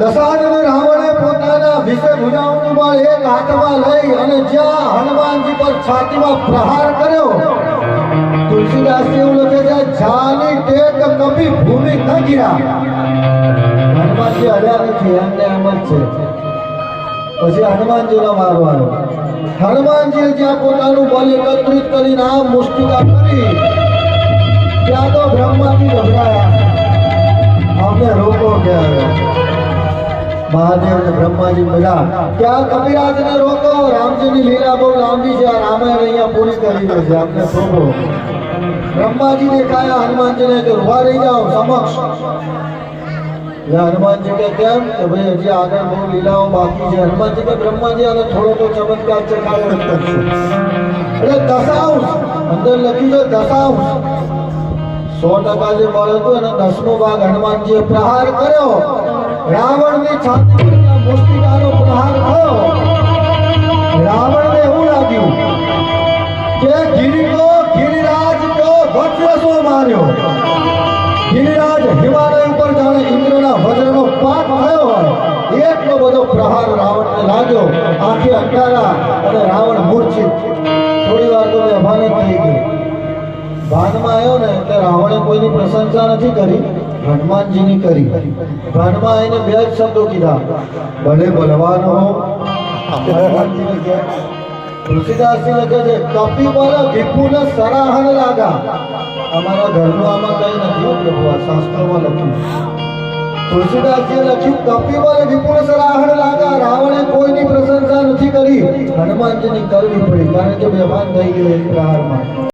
દશાનન રાવણે પોતાના વિશે ભુજાઓનું બળ એક હાથમાં લઈ અને જ્યાં હનુમાનજી પર છાતીમાં પ્રહાર કર્યો, તુલસીદાસજી એવું લખે છે, જાની ટેક કભી ભૂમિ ન ગિરા. હનુમાનજી હડ્યા નથી, એમને એમ જ છે. પછી હનુમાનજીનો મારો આવ્યો. હનુમાનજીએ જ્યાં પોતાનું બળ એકત્રિત કરીને આ મુષ્ટિકા કરી, ત્યાં તો બ્રહ્માજી ગભરાયા. અમને રોકો કે મહાદેવ ને બ્રહ્માજી બધા ત્યાં કપિરાજને રોકો. રામજીની લીલા બહુ લાંબી છે, આ રામાયણ અહીંયા પૂરી કરી દે છે, આપણે થોભો. બ્રહ્માજી દેખાયા હનુમાનજીને કે ઉભા રહી જાઓ સમક્ષ. હનુમાનજી કે કેમ? કે ભાઈ હજી આગળ બહુ લીલાઓ બાકી છે. હનુમાનજી કે બ્રહ્માજી આને થોડો તો ચમત્કાર ચખાડો જ કરશે. એટલે દશાંશ અંદર લખી દો, દશાંશ 100% જે બળ હતું અને 10મો ભાગ હનુમાનજીએ પ્રહાર કર્યો. રાવણની છાતી પર મુષ્ટિકાનો પ્રહાર થયો. રાવણને એવું લાગ્યું કે ગિરિરાજ તો વજ્રસો માર્યો. ગિરિરાજ હિમાલય ઉપર જાણે ઇન્દ્રના વજ્રનો પાક થયો હોય એટલો બધો પ્રહાર રાવણને લાગ્યો. આંખે અંધારા અને રાવણ મૂર્છિત. થોડી વાર તો અભાન થઈ ગઈ. ભાનમાં આવ્યો ને એટલે રાવણે કોઈની પ્રશંસા નથી કરી, હનુમાનજીની કરી. ભાનમાં આવીને બે જ શબ્દો કીધા, ભલે બલવાન હો. તુલસીદાસજી લખે છે, કપિ બલ વિપુલ સરાહન લાગા. અમારા ઘરનું આમાં કઈ નથી પ્રભુ, આ શાસ્ત્રોમાં લખ્યું. તુલસીદાસજીએ લખ્યું, કપિ બલ વિપુલ સરાહન લાગા. રાવણે કોઈની પ્રશંસા નથી કરી, હનુમાનજીની કરવી પડી, કારણ કે બેભાન થઈ ગયો એક પ્રહારમાં.